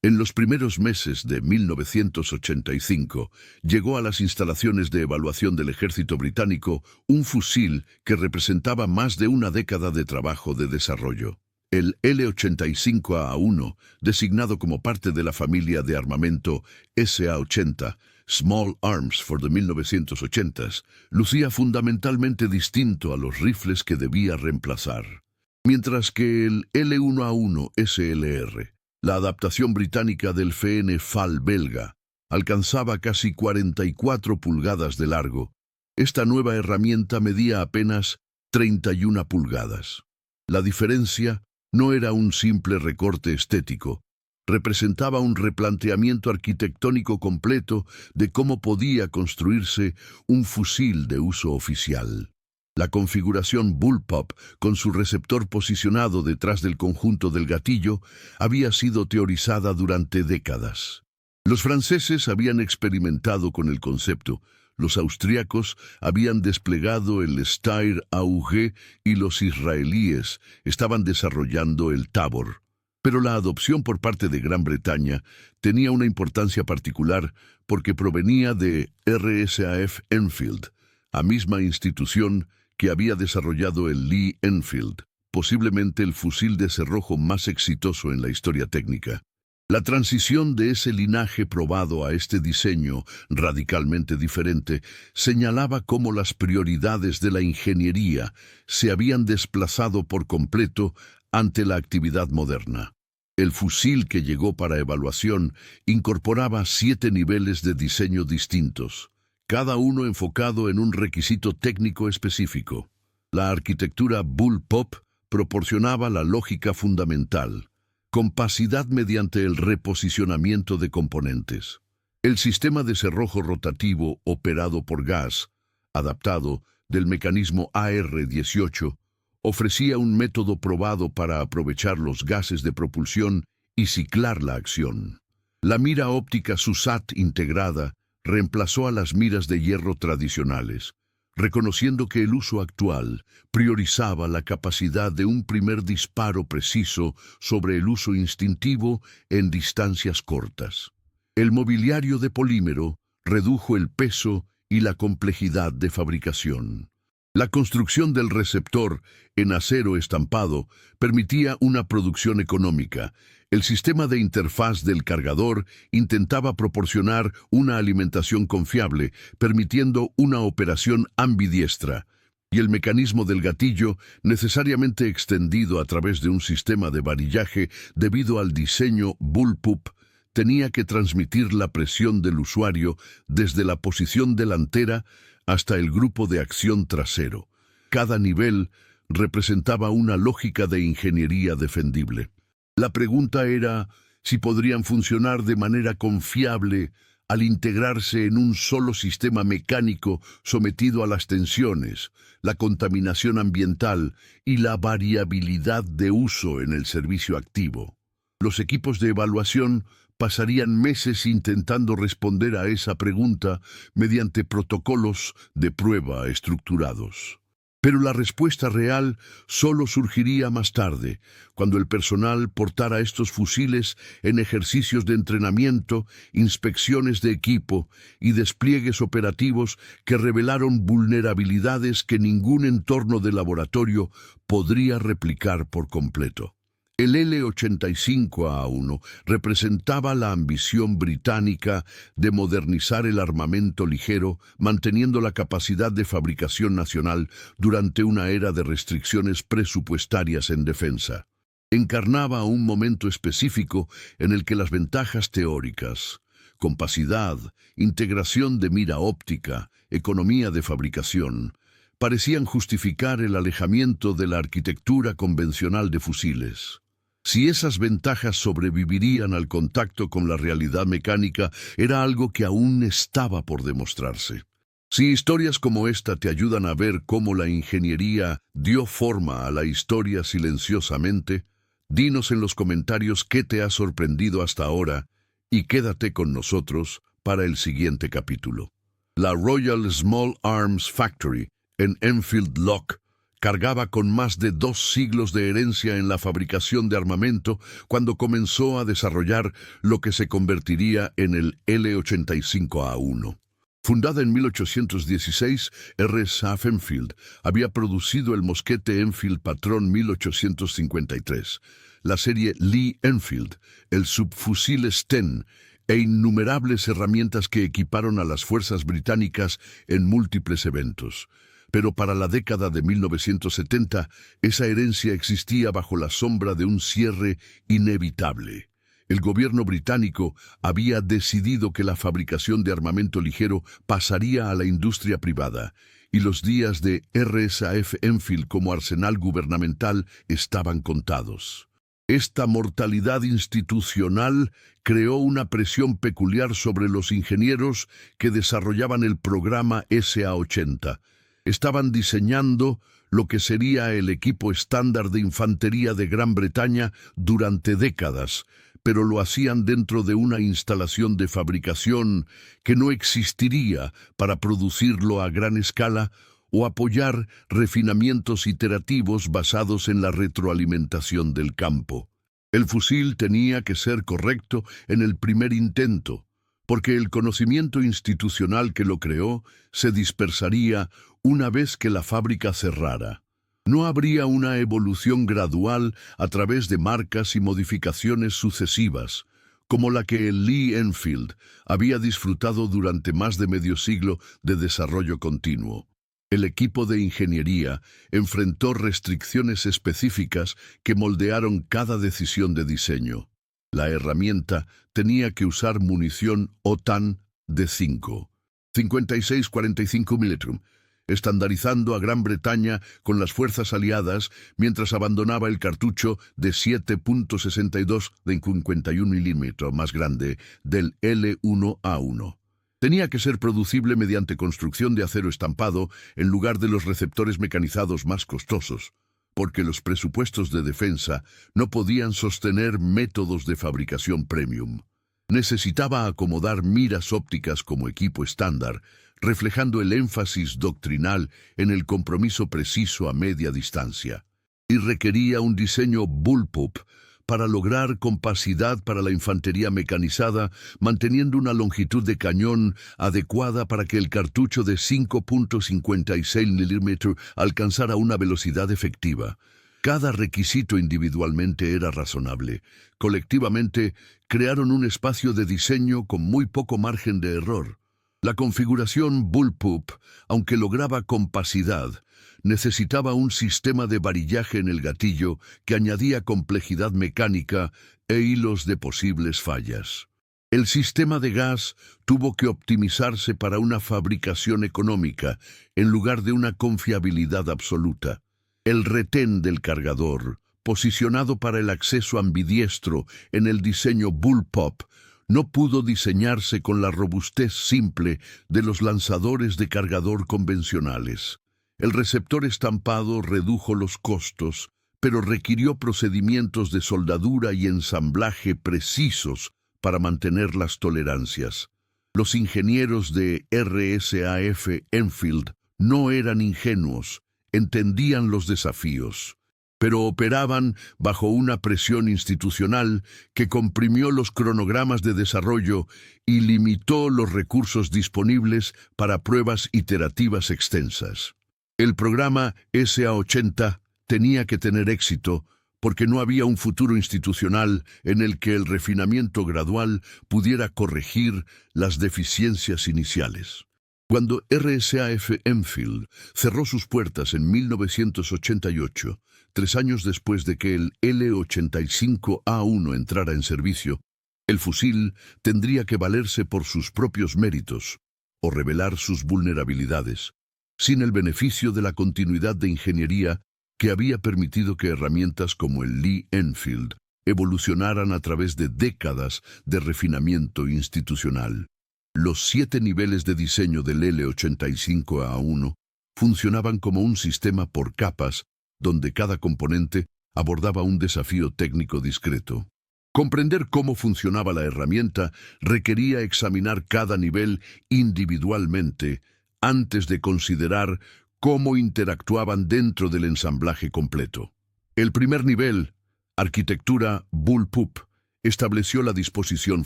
En los primeros meses de 1985, llegó a las instalaciones de evaluación del ejército británico un fusil que representaba más de una década de trabajo de desarrollo. El L-85A1, designado como parte de la familia de armamento SA-80, Small Arms for the 1980s, lucía fundamentalmente distinto a los rifles que debía reemplazar. Mientras que el L1A1 SLR, la adaptación británica del FN-FAL belga, alcanzaba casi 44 pulgadas de largo, esta nueva herramienta medía apenas 31 pulgadas. La diferencia no era un simple recorte estético, representaba un replanteamiento arquitectónico completo de cómo podía construirse un fusil de uso oficial. La configuración Bullpup, con su receptor posicionado detrás del conjunto del gatillo, había sido teorizada durante décadas. Los franceses habían experimentado con el concepto, los austríacos habían desplegado el Steyr AUG y los israelíes estaban desarrollando el Tabor. Pero la adopción por parte de Gran Bretaña tenía una importancia particular porque provenía de RSAF Enfield, la misma institución que había desarrollado el Lee Enfield, posiblemente el fusil de cerrojo más exitoso en la historia técnica. La transición de ese linaje probado a este diseño radicalmente diferente señalaba cómo las prioridades de la ingeniería se habían desplazado por completo ante la actividad moderna. El fusil que llegó para evaluación incorporaba 7 niveles de diseño distintos, cada uno enfocado en un requisito técnico específico. La arquitectura Bullpup proporcionaba la lógica fundamental: compacidad mediante el reposicionamiento de componentes. El sistema de cerrojo rotativo operado por gas, adaptado del mecanismo AR-18, ofrecía un método probado para aprovechar los gases de propulsión y ciclar la acción. La mira óptica SUSAT integrada reemplazó a las miras de hierro tradicionales, reconociendo que el uso actual priorizaba la capacidad de un primer disparo preciso sobre el uso instintivo en distancias cortas. El mobiliario de polímero redujo el peso y la complejidad de fabricación. La construcción del receptor en acero estampado permitía una producción económica. El sistema de interfaz del cargador intentaba proporcionar una alimentación confiable, permitiendo una operación ambidiestra, y el mecanismo del gatillo, necesariamente extendido a través de un sistema de varillaje debido al diseño Bullpup, tenía que transmitir la presión del usuario desde la posición delantera hasta el grupo de acción trasero. Cada nivel representaba una lógica de ingeniería defendible. La pregunta era si podrían funcionar de manera confiable al integrarse en un solo sistema mecánico sometido a las tensiones, la contaminación ambiental y la variabilidad de uso en el servicio activo. Los equipos de evaluación pasarían meses intentando responder a esa pregunta mediante protocolos de prueba estructurados. Pero la respuesta real solo surgiría más tarde, cuando el personal portara estos fusiles en ejercicios de entrenamiento, inspecciones de equipo y despliegues operativos que revelaron vulnerabilidades que ningún entorno de laboratorio podría replicar por completo. El L-85A1 representaba la ambición británica de modernizar el armamento ligero, manteniendo la capacidad de fabricación nacional durante una era de restricciones presupuestarias en defensa. Encarnaba un momento específico en el que las ventajas teóricas, compacidad, integración de mira óptica, economía de fabricación, parecían justificar el alejamiento de la arquitectura convencional de fusiles. Si esas ventajas sobrevivirían al contacto con la realidad mecánica, era algo que aún estaba por demostrarse. Si historias como esta te ayudan a ver cómo la ingeniería dio forma a la historia silenciosamente, dinos en los comentarios qué te ha sorprendido hasta ahora y quédate con nosotros para el siguiente capítulo. La Royal Small Arms Factory en Enfield Lock Cargaba con más de 2 siglos de herencia en la fabricación de armamento cuando comenzó a desarrollar lo que se convertiría en el L-85A1. Fundada en 1816, RSAF Enfield había producido el mosquete Enfield Patrón 1853, la serie Lee Enfield, el subfusil Sten e innumerables herramientas que equiparon a las fuerzas británicas en múltiples eventos. Pero para la década de 1970, esa herencia existía bajo la sombra de un cierre inevitable. El gobierno británico había decidido que la fabricación de armamento ligero pasaría a la industria privada, y los días de RSAF Enfield como arsenal gubernamental estaban contados. Esta mortalidad institucional creó una presión peculiar sobre los ingenieros que desarrollaban el programa SA-80. Estaban diseñando lo que sería el equipo estándar de infantería de Gran Bretaña durante décadas, pero lo hacían dentro de una instalación de fabricación que no existiría para producirlo a gran escala o apoyar refinamientos iterativos basados en la retroalimentación del campo. El fusil tenía que ser correcto en el primer intento, porque el conocimiento institucional que lo creó se dispersaría una vez que la fábrica cerrara. No habría una evolución gradual a través de marcas y modificaciones sucesivas, como la que el Lee Enfield había disfrutado durante más de medio siglo de desarrollo continuo. El equipo de ingeniería enfrentó restricciones específicas que moldearon cada decisión de diseño. La herramienta tenía que usar munición OTAN de 56-45 mm, estandarizando a Gran Bretaña con las fuerzas aliadas mientras abandonaba el cartucho de 7.62 de 51 mm más grande del L1A1. Tenía que ser producible mediante construcción de acero estampado en lugar de los receptores mecanizados más costosos, porque los presupuestos de defensa no podían sostener métodos de fabricación premium. Necesitaba acomodar miras ópticas como equipo estándar, reflejando el énfasis doctrinal en el compromiso preciso a media distancia. Y requería un diseño bullpup para lograr compacidad para la infantería mecanizada, manteniendo una longitud de cañón adecuada para que el cartucho de 5.56 mm alcanzara una velocidad efectiva. Cada requisito individualmente era razonable. Colectivamente, crearon un espacio de diseño con muy poco margen de error. La configuración bullpup, aunque lograba compacidad, necesitaba un sistema de varillaje en el gatillo que añadía complejidad mecánica e hilos de posibles fallas. El sistema de gas tuvo que optimizarse para una fabricación económica en lugar de una confiabilidad absoluta. El retén del cargador, posicionado para el acceso ambidiestro en el diseño bullpup, no pudo diseñarse con la robustez simple de los lanzadores de cargador convencionales. El receptor estampado redujo los costos, pero requirió procedimientos de soldadura y ensamblaje precisos para mantener las tolerancias. Los ingenieros de RSAF Enfield no eran ingenuos, entendían los desafíos, pero operaban bajo una presión institucional que comprimió los cronogramas de desarrollo y limitó los recursos disponibles para pruebas iterativas extensas. El programa SA-80 tenía que tener éxito porque no había un futuro institucional en el que el refinamiento gradual pudiera corregir las deficiencias iniciales. Cuando RSAF Enfield cerró sus puertas en 1988, 3 años después de que el L-85A1 entrara en servicio, el fusil tendría que valerse por sus propios méritos o revelar sus vulnerabilidades, sin el beneficio de la continuidad de ingeniería que había permitido que herramientas como el Lee Enfield evolucionaran a través de décadas de refinamiento institucional. Los 7 niveles de diseño del L-85A1 funcionaban como un sistema por capas, donde cada componente abordaba un desafío técnico discreto. Comprender cómo funcionaba la herramienta requería examinar cada nivel individualmente antes de considerar cómo interactuaban dentro del ensamblaje completo. El primer nivel, arquitectura bullpup, estableció la disposición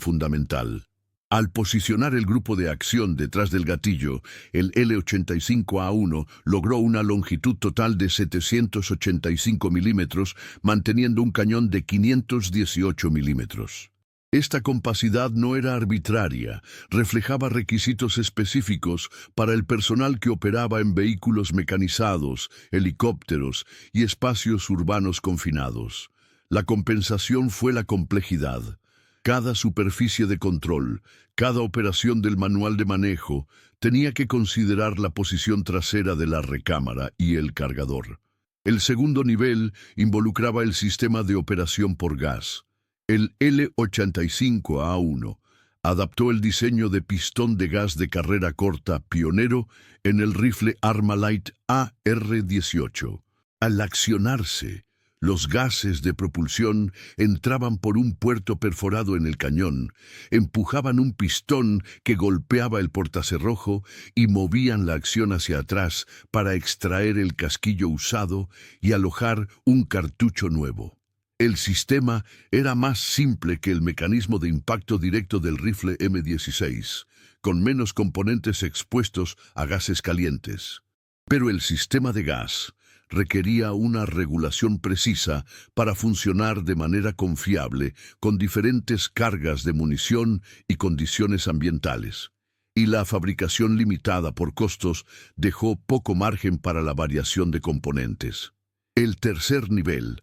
fundamental. Al posicionar el grupo de acción detrás del gatillo, el L85A1 logró una longitud total de 785 milímetros, manteniendo un cañón de 518 milímetros. Esta compacidad no era arbitraria, reflejaba requisitos específicos para el personal que operaba en vehículos mecanizados, helicópteros y espacios urbanos confinados. La compensación fue la complejidad. Cada superficie de control, cada operación del manual de manejo, tenía que considerar la posición trasera de la recámara y el cargador. El segundo nivel involucraba el sistema de operación por gas. El L85A1 adaptó el diseño de pistón de gas de carrera corta pionero en el rifle Armalite AR-18. Al accionarse, los gases de propulsión entraban por un puerto perforado en el cañón, empujaban un pistón que golpeaba el portacerrojo y movían la acción hacia atrás para extraer el casquillo usado y alojar un cartucho nuevo. El sistema era más simple que el mecanismo de impacto directo del rifle M16, con menos componentes expuestos a gases calientes. Pero el sistema de gas requería una regulación precisa para funcionar de manera confiable con diferentes cargas de munición y condiciones ambientales. Y la fabricación limitada por costos dejó poco margen para la variación de componentes. El tercer nivel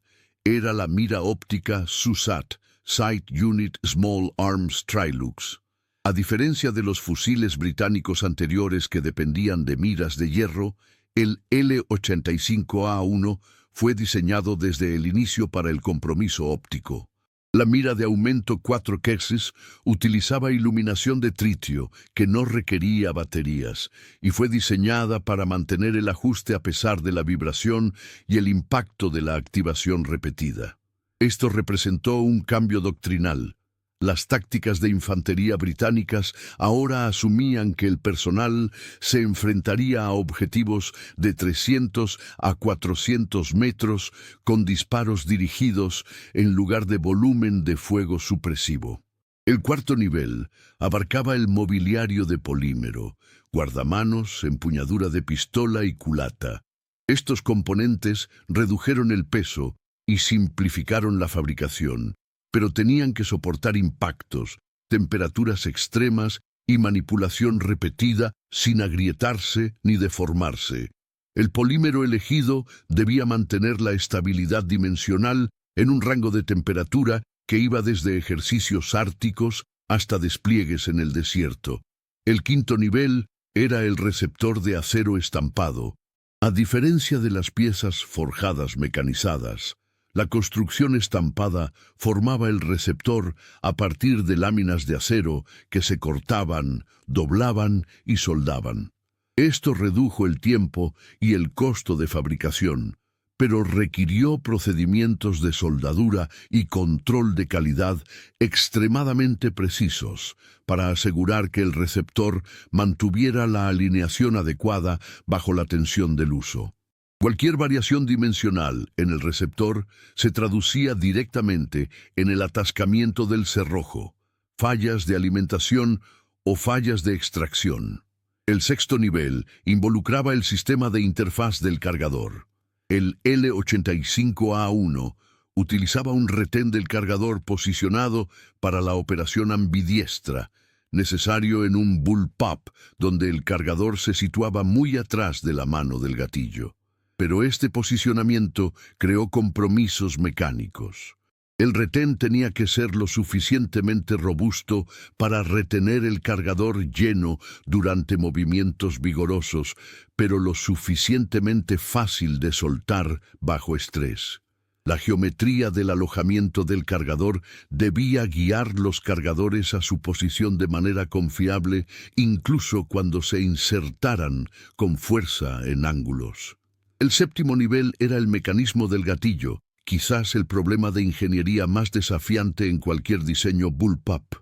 era la mira óptica SUSAT, Sight Unit Small Arms Trilux. A diferencia de los fusiles británicos anteriores que dependían de miras de hierro, el L85A1 fue diseñado desde el inicio para el compromiso óptico. La mira de aumento 4 Kexes utilizaba iluminación de tritio que no requería baterías y fue diseñada para mantener el ajuste a pesar de la vibración y el impacto de la activación repetida. Esto representó un cambio doctrinal. Las tácticas de infantería británicas ahora asumían que el personal se enfrentaría a objetivos de 300 a 400 metros con disparos dirigidos en lugar de volumen de fuego supresivo. El cuarto nivel abarcaba el mobiliario de polímero, guardamanos, empuñadura de pistola y culata. Estos componentes redujeron el peso y simplificaron la fabricación, pero tenían que soportar impactos, temperaturas extremas y manipulación repetida sin agrietarse ni deformarse. El polímero elegido debía mantener la estabilidad dimensional en un rango de temperatura que iba desde ejercicios árticos hasta despliegues en el desierto. El quinto nivel era el receptor de acero estampado. A diferencia de las piezas forjadas mecanizadas, la construcción estampada formaba el receptor a partir de láminas de acero que se cortaban, doblaban y soldaban. Esto redujo el tiempo y el costo de fabricación, pero requirió procedimientos de soldadura y control de calidad extremadamente precisos para asegurar que el receptor mantuviera la alineación adecuada bajo la tensión del uso. Cualquier variación dimensional en el receptor se traducía directamente en el atascamiento del cerrojo, fallas de alimentación o fallas de extracción. El sexto nivel involucraba el sistema de interfaz del cargador. El L85A1 utilizaba un retén del cargador posicionado para la operación ambidiestra, necesario en un bullpup donde el cargador se situaba muy atrás de la mano del gatillo. Pero este posicionamiento creó compromisos mecánicos. El retén tenía que ser lo suficientemente robusto para retener el cargador lleno durante movimientos vigorosos, pero lo suficientemente fácil de soltar bajo estrés. La geometría del alojamiento del cargador debía guiar los cargadores a su posición de manera confiable, incluso cuando se insertaran con fuerza en ángulos. El séptimo nivel era el mecanismo del gatillo, quizás el problema de ingeniería más desafiante en cualquier diseño bullpup.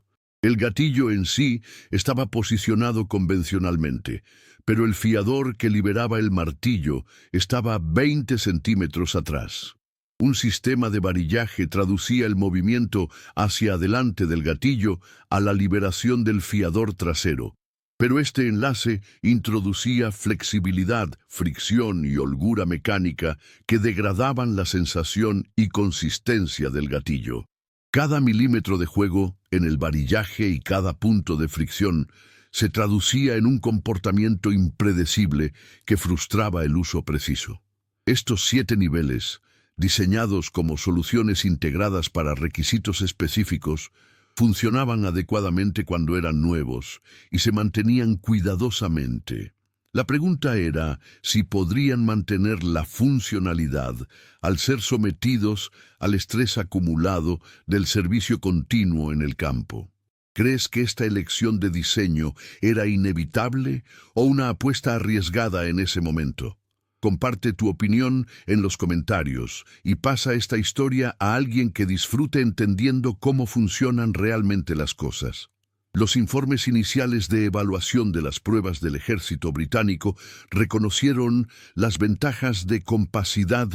El gatillo en sí estaba posicionado convencionalmente, pero el fiador que liberaba el martillo estaba 20 centímetros atrás. Un sistema de varillaje traducía el movimiento hacia adelante del gatillo a la liberación del fiador trasero, pero este enlace introducía flexibilidad, fricción y holgura mecánica que degradaban la sensación y consistencia del gatillo. Cada milímetro de juego en el varillaje y cada punto de fricción se traducía en un comportamiento impredecible que frustraba el uso preciso. Estos 7 niveles, diseñados como soluciones integradas para requisitos específicos, funcionaban adecuadamente cuando eran nuevos y se mantenían cuidadosamente. La pregunta era si podrían mantener la funcionalidad al ser sometidos al estrés acumulado del servicio continuo en el campo. ¿Crees que esta elección de diseño era inevitable o una apuesta arriesgada en ese momento? Comparte tu opinión en los comentarios y pasa esta historia a alguien que disfrute entendiendo cómo funcionan realmente las cosas. Los informes iniciales de evaluación de las pruebas del ejército británico reconocieron las ventajas de compacidad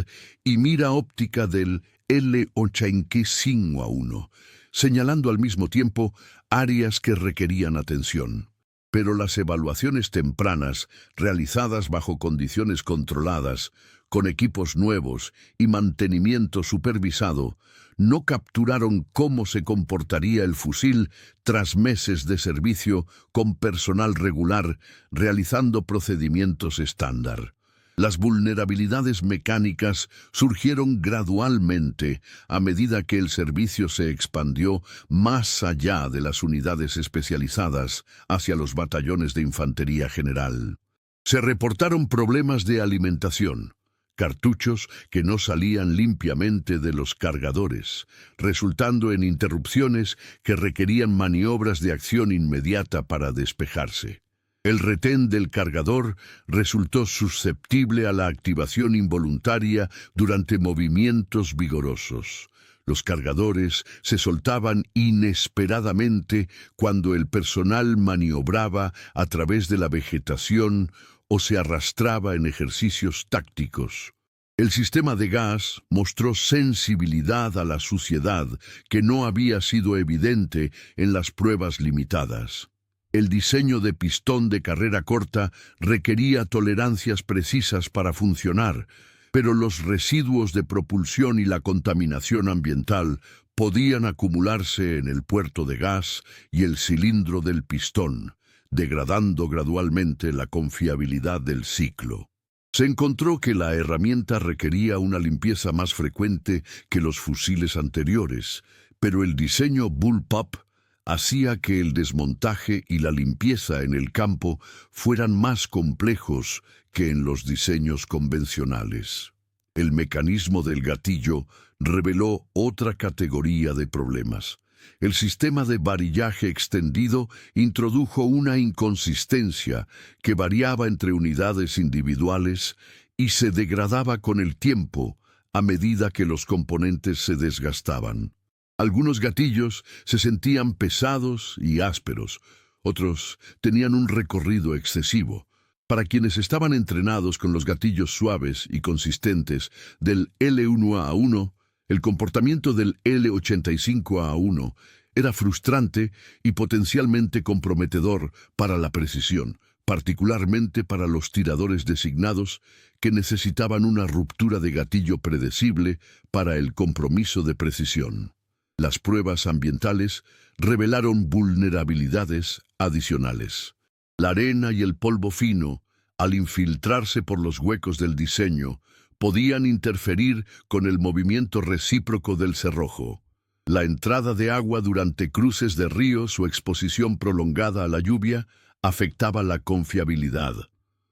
y mira óptica del L85A1, señalando al mismo tiempo áreas que requerían atención. Pero las evaluaciones tempranas, realizadas bajo condiciones controladas, con equipos nuevos y mantenimiento supervisado, no capturaron cómo se comportaría el fusil tras meses de servicio con personal regular realizando procedimientos estándar. Las vulnerabilidades mecánicas surgieron gradualmente a medida que el servicio se expandió más allá de las unidades especializadas hacia los batallones de infantería general. Se reportaron problemas de alimentación, cartuchos que no salían limpiamente de los cargadores, resultando en interrupciones que requerían maniobras de acción inmediata para despejarse. El retén del cargador resultó susceptible a la activación involuntaria durante movimientos vigorosos. Los cargadores se soltaban inesperadamente cuando el personal maniobraba a través de la vegetación o se arrastraba en ejercicios tácticos. El sistema de gas mostró sensibilidad a la suciedad que no había sido evidente en las pruebas limitadas. El diseño de pistón de carrera corta requería tolerancias precisas para funcionar, pero los residuos de propulsión y la contaminación ambiental podían acumularse en el puerto de gas y el cilindro del pistón, degradando gradualmente la confiabilidad del ciclo. Se encontró que la herramienta requería una limpieza más frecuente que los fusiles anteriores, pero el diseño Bullpup hacía que el desmontaje y la limpieza en el campo fueran más complejos que en los diseños convencionales. El mecanismo del gatillo reveló otra categoría de problemas. El sistema de varillaje extendido introdujo una inconsistencia que variaba entre unidades individuales y se degradaba con el tiempo a medida que los componentes se desgastaban. Algunos gatillos se sentían pesados y ásperos, otros tenían un recorrido excesivo. Para quienes estaban entrenados con los gatillos suaves y consistentes del L1A1, el comportamiento del L85A1 era frustrante y potencialmente comprometedor para la precisión, particularmente para los tiradores designados que necesitaban una ruptura de gatillo predecible para el compromiso de precisión. Las pruebas ambientales revelaron vulnerabilidades adicionales. La arena y el polvo fino, al infiltrarse por los huecos del diseño, podían interferir con el movimiento recíproco del cerrojo. La entrada de agua durante cruces de ríos o exposición prolongada a la lluvia afectaba la confiabilidad.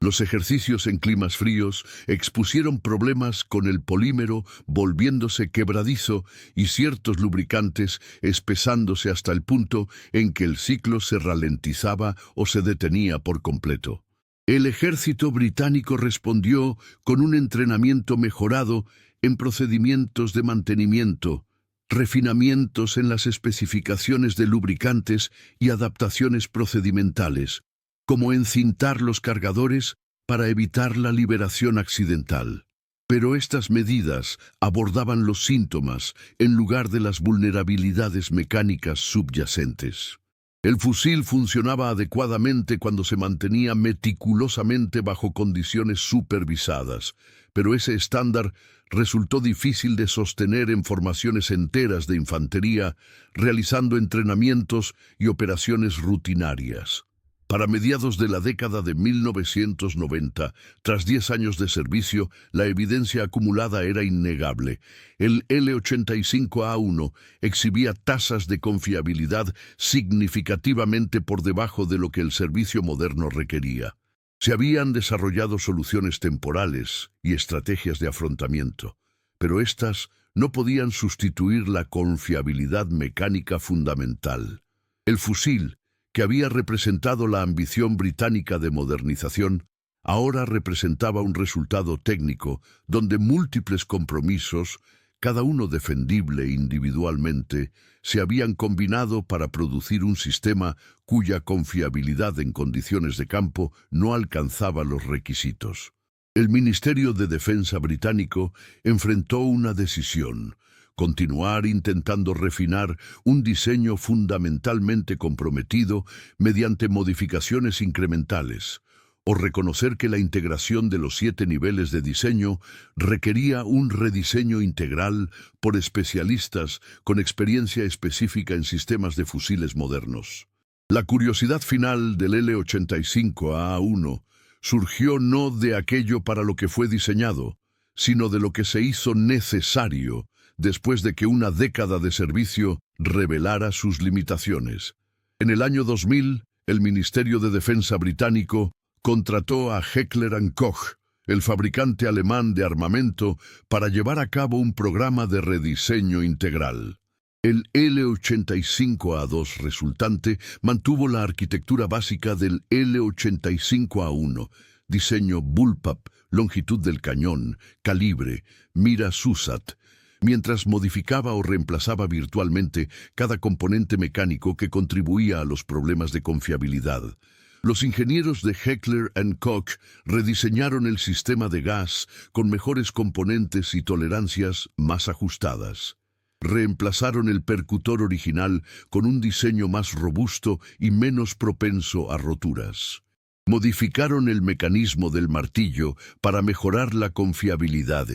Los ejercicios en climas fríos expusieron problemas con el polímero volviéndose quebradizo y ciertos lubricantes espesándose hasta el punto en que el ciclo se ralentizaba o se detenía por completo. El ejército británico respondió con un entrenamiento mejorado en procedimientos de mantenimiento, refinamientos en las especificaciones de lubricantes y adaptaciones procedimentales, como encintar los cargadores para evitar la liberación accidental. Pero estas medidas abordaban los síntomas en lugar de las vulnerabilidades mecánicas subyacentes. El fusil funcionaba adecuadamente cuando se mantenía meticulosamente bajo condiciones supervisadas, pero ese estándar resultó difícil de sostener en formaciones enteras de infantería, realizando entrenamientos y operaciones rutinarias. Para mediados de la década de 1990, tras 10 años de servicio, la evidencia acumulada era innegable. El L-85A1 exhibía tasas de confiabilidad significativamente por debajo de lo que el servicio moderno requería. Se habían desarrollado soluciones temporales y estrategias de afrontamiento, pero éstas no podían sustituir la confiabilidad mecánica fundamental. El fusil, que había representado la ambición británica de modernización, ahora representaba un resultado técnico donde múltiples compromisos, cada uno defendible individualmente, se habían combinado para producir un sistema cuya confiabilidad en condiciones de campo no alcanzaba los requisitos. El Ministerio de Defensa británico enfrentó una decisión: continuar intentando refinar un diseño fundamentalmente comprometido mediante modificaciones incrementales, o reconocer que la integración de los 7 niveles de diseño requería un rediseño integral por especialistas con experiencia específica en sistemas de fusiles modernos. La curiosidad final del L-85A1 surgió no de aquello para lo que fue diseñado, sino de lo que se hizo necesario después de que una década de servicio revelara sus limitaciones. En el año 2000, el Ministerio de Defensa británico contrató a Heckler & Koch, el fabricante alemán de armamento, para llevar a cabo un programa de rediseño integral. El L-85A2 resultante mantuvo la arquitectura básica del L-85A1, diseño bullpup, longitud del cañón, calibre, mira SUSAT, mientras modificaba o reemplazaba virtualmente cada componente mecánico que contribuía a los problemas de confiabilidad. Los ingenieros de Heckler & Koch rediseñaron el sistema de gas con mejores componentes y tolerancias más ajustadas. Reemplazaron el percutor original con un diseño más robusto y menos propenso a roturas. Modificaron el mecanismo del martillo para mejorar la confiabilidad.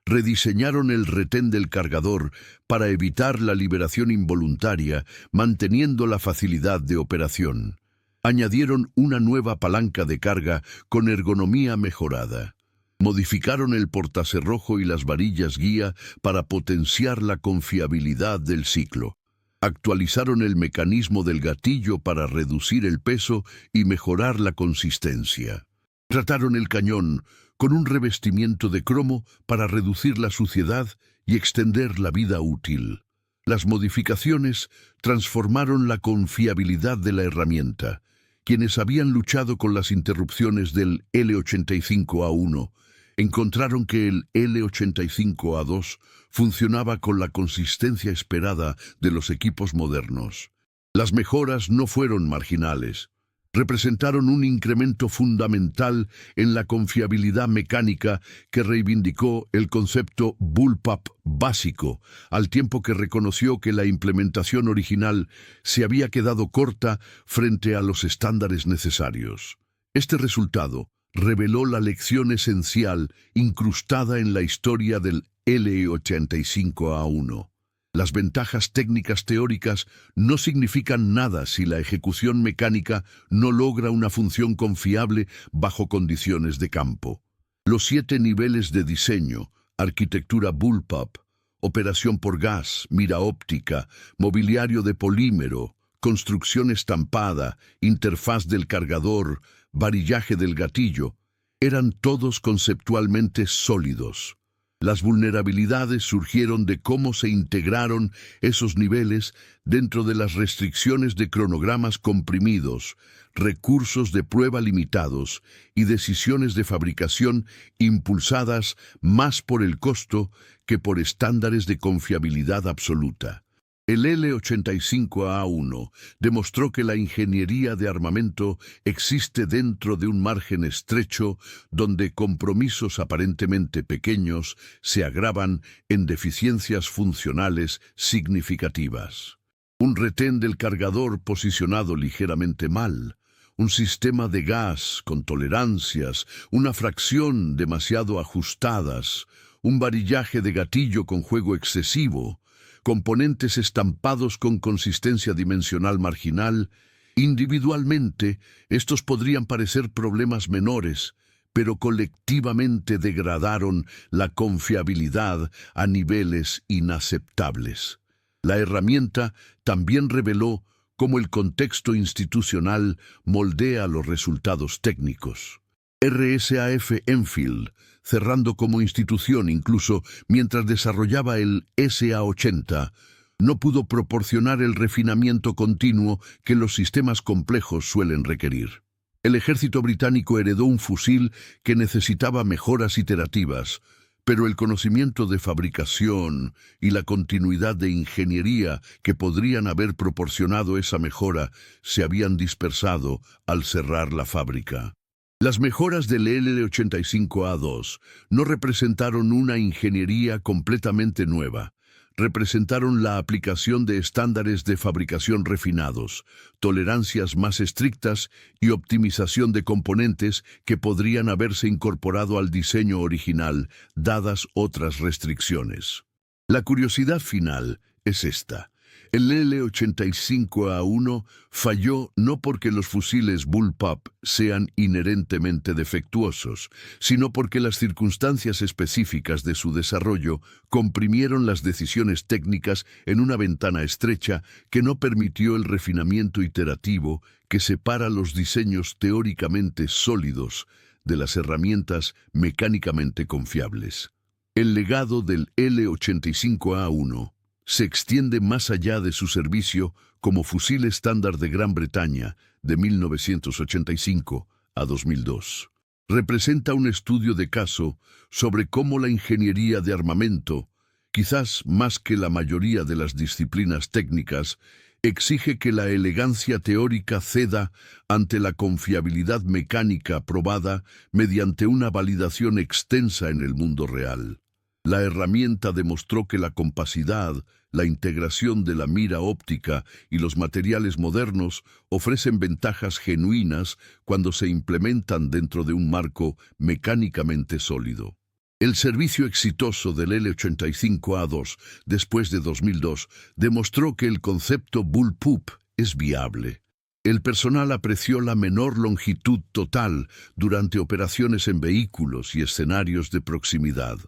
Rediseñaron el retén del cargador para evitar la liberación involuntaria, manteniendo la facilidad de operación. Añadieron una nueva palanca de carga con ergonomía mejorada. Modificaron el portacerrojo y las varillas guía para potenciar la confiabilidad del ciclo. Actualizaron el mecanismo del gatillo para reducir el peso y mejorar la consistencia. Trataron el cañón con un revestimiento de cromo para reducir la suciedad y extender la vida útil. Las modificaciones transformaron la confiabilidad de la herramienta. Quienes habían luchado con las interrupciones del L-85A1 encontraron que el L-85A2 funcionaba con la consistencia esperada de los equipos modernos. Las mejoras no fueron marginales. Representaron un incremento fundamental en la confiabilidad mecánica que reivindicó el concepto bullpup básico, al tiempo que reconoció que la implementación original se había quedado corta frente a los estándares necesarios. Este resultado reveló la lección esencial incrustada en la historia del L-85A1. Las ventajas técnicas teóricas no significan nada si la ejecución mecánica no logra una función confiable bajo condiciones de campo. Los 7 niveles de diseño, arquitectura bullpup, operación por gas, mira óptica, mobiliario de polímero, construcción estampada, interfaz del cargador, varillaje del gatillo, eran todos conceptualmente sólidos. Las vulnerabilidades surgieron de cómo se integraron esos niveles dentro de las restricciones de cronogramas comprimidos, recursos de prueba limitados y decisiones de fabricación impulsadas más por el costo que por estándares de confiabilidad absoluta. El L-85A1 demostró que la ingeniería de armamento existe dentro de un margen estrecho donde compromisos aparentemente pequeños se agravan en deficiencias funcionales significativas. Un retén del cargador posicionado ligeramente mal, un sistema de gas con tolerancias, una fracción demasiado ajustadas, un varillaje de gatillo con juego excesivo, componentes estampados con consistencia dimensional marginal. Individualmente, estos podrían parecer problemas menores, pero colectivamente degradaron la confiabilidad a niveles inaceptables. La herramienta también reveló cómo el contexto institucional moldea los resultados técnicos. RSAF Enfield, cerrando como institución incluso mientras desarrollaba el SA-80, no pudo proporcionar el refinamiento continuo que los sistemas complejos suelen requerir. El ejército británico heredó un fusil que necesitaba mejoras iterativas, pero el conocimiento de fabricación y la continuidad de ingeniería que podrían haber proporcionado esa mejora se habían dispersado al cerrar la fábrica. Las mejoras del L-85A2 no representaron una ingeniería completamente nueva. Representaron la aplicación de estándares de fabricación refinados, tolerancias más estrictas y optimización de componentes que podrían haberse incorporado al diseño original, dadas otras restricciones. La curiosidad final es esta. El L-85A1 falló no porque los fusiles Bullpup sean inherentemente defectuosos, sino porque las circunstancias específicas de su desarrollo comprimieron las decisiones técnicas en una ventana estrecha que no permitió el refinamiento iterativo que separa los diseños teóricamente sólidos de las herramientas mecánicamente confiables. El legado del L-85A1 se extiende más allá de su servicio como fusil estándar de Gran Bretaña de 1985 a 2002. Representa un estudio de caso sobre cómo la ingeniería de armamento, quizás más que la mayoría de las disciplinas técnicas, exige que la elegancia teórica ceda ante la confiabilidad mecánica probada mediante una validación extensa en el mundo real. La herramienta demostró que la compacidad, la integración de la mira óptica y los materiales modernos ofrecen ventajas genuinas cuando se implementan dentro de un marco mecánicamente sólido. El servicio exitoso del L-85A2 después de 2002 demostró que el concepto Bullpup es viable. El personal apreció la menor longitud total durante operaciones en vehículos y escenarios de proximidad.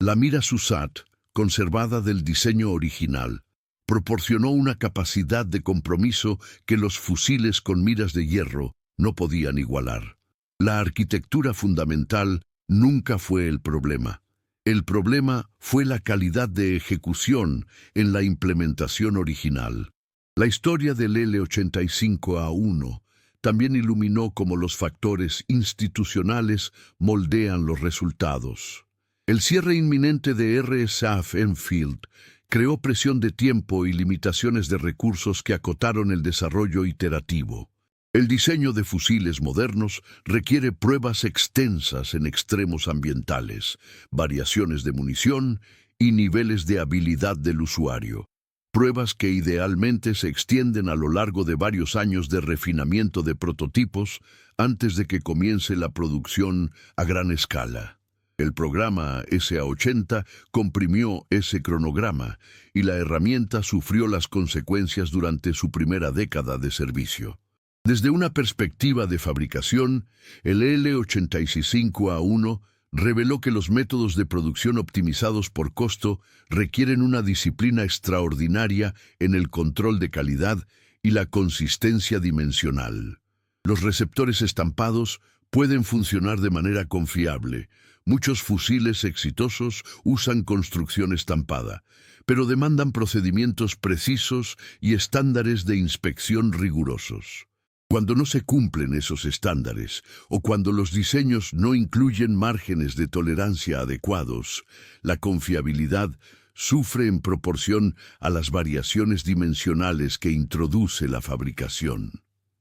La mira SUSAT, conservada del diseño original, proporcionó una capacidad de compromiso que los fusiles con miras de hierro no podían igualar. La arquitectura fundamental nunca fue el problema. El problema fue la calidad de ejecución en la implementación original. La historia del L-85A1 también iluminó cómo los factores institucionales moldean los resultados. El cierre inminente de RSAF Enfield creó presión de tiempo y limitaciones de recursos que acotaron el desarrollo iterativo. El diseño de fusiles modernos requiere pruebas extensas en extremos ambientales, variaciones de munición y niveles de habilidad del usuario. Pruebas que idealmente se extienden a lo largo de varios años de refinamiento de prototipos antes de que comience la producción a gran escala. El programa SA-80 comprimió ese cronograma y la herramienta sufrió las consecuencias durante su primera década de servicio. Desde una perspectiva de fabricación, el L-85A1 reveló que los métodos de producción optimizados por costo requieren una disciplina extraordinaria en el control de calidad y la consistencia dimensional. Los receptores estampados pueden funcionar de manera confiable. Muchos fusiles exitosos usan construcción estampada, pero demandan procedimientos precisos y estándares de inspección rigurosos. Cuando no se cumplen esos estándares, o cuando los diseños no incluyen márgenes de tolerancia adecuados, la confiabilidad sufre en proporción a las variaciones dimensionales que introduce la fabricación.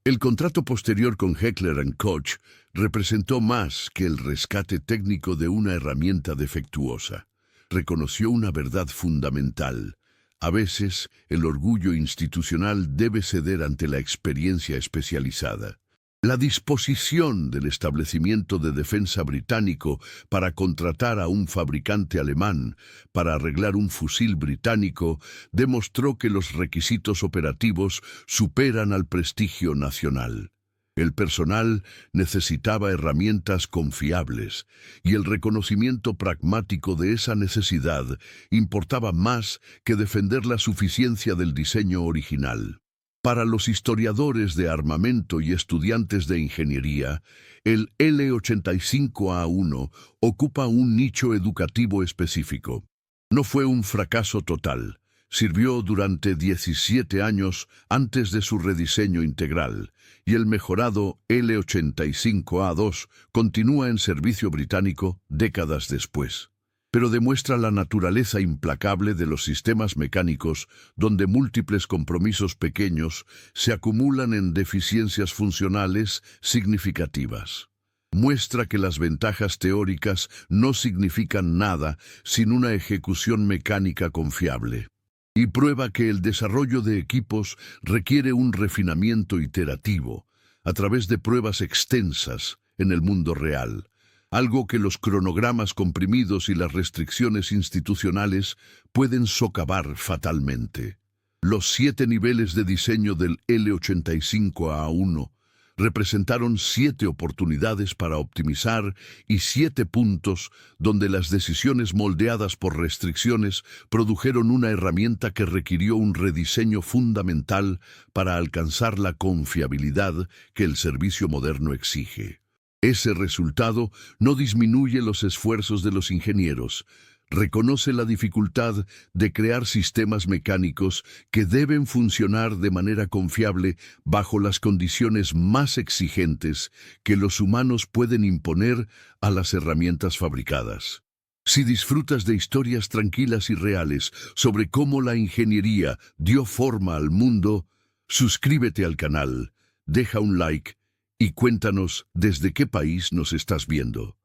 El contrato posterior con Heckler & Koch representó más que el rescate técnico de una herramienta defectuosa. Reconoció una verdad fundamental. A veces, el orgullo institucional debe ceder ante la experiencia especializada. La disposición del establecimiento de defensa británico para contratar a un fabricante alemán para arreglar un fusil británico demostró que los requisitos operativos superan al prestigio nacional. El personal necesitaba herramientas confiables, y el reconocimiento pragmático de esa necesidad importaba más que defender la suficiencia del diseño original. Para los historiadores de armamento y estudiantes de ingeniería, el L-85A1 ocupa un nicho educativo específico. No fue un fracaso total. Sirvió durante 17 años antes de su rediseño integral, y el mejorado L-85A2 continúa en servicio británico décadas después. Pero demuestra la naturaleza implacable de los sistemas mecánicos, donde múltiples compromisos pequeños se acumulan en deficiencias funcionales significativas. Muestra que las ventajas teóricas no significan nada sin una ejecución mecánica confiable. Y prueba que el desarrollo de equipos requiere un refinamiento iterativo, a través de pruebas extensas en el mundo real, algo que los cronogramas comprimidos y las restricciones institucionales pueden socavar fatalmente. Los 7 niveles de diseño del L-85A1 representaron 7 oportunidades para optimizar y 7 puntos donde las decisiones moldeadas por restricciones produjeron una herramienta que requirió un rediseño fundamental para alcanzar la confiabilidad que el servicio moderno exige. Ese resultado no disminuye los esfuerzos de los ingenieros. Reconoce la dificultad de crear sistemas mecánicos que deben funcionar de manera confiable bajo las condiciones más exigentes que los humanos pueden imponer a las herramientas fabricadas. Si disfrutas de historias tranquilas y reales sobre cómo la ingeniería dio forma al mundo, suscríbete al canal, deja un like y cuéntanos desde qué país nos estás viendo.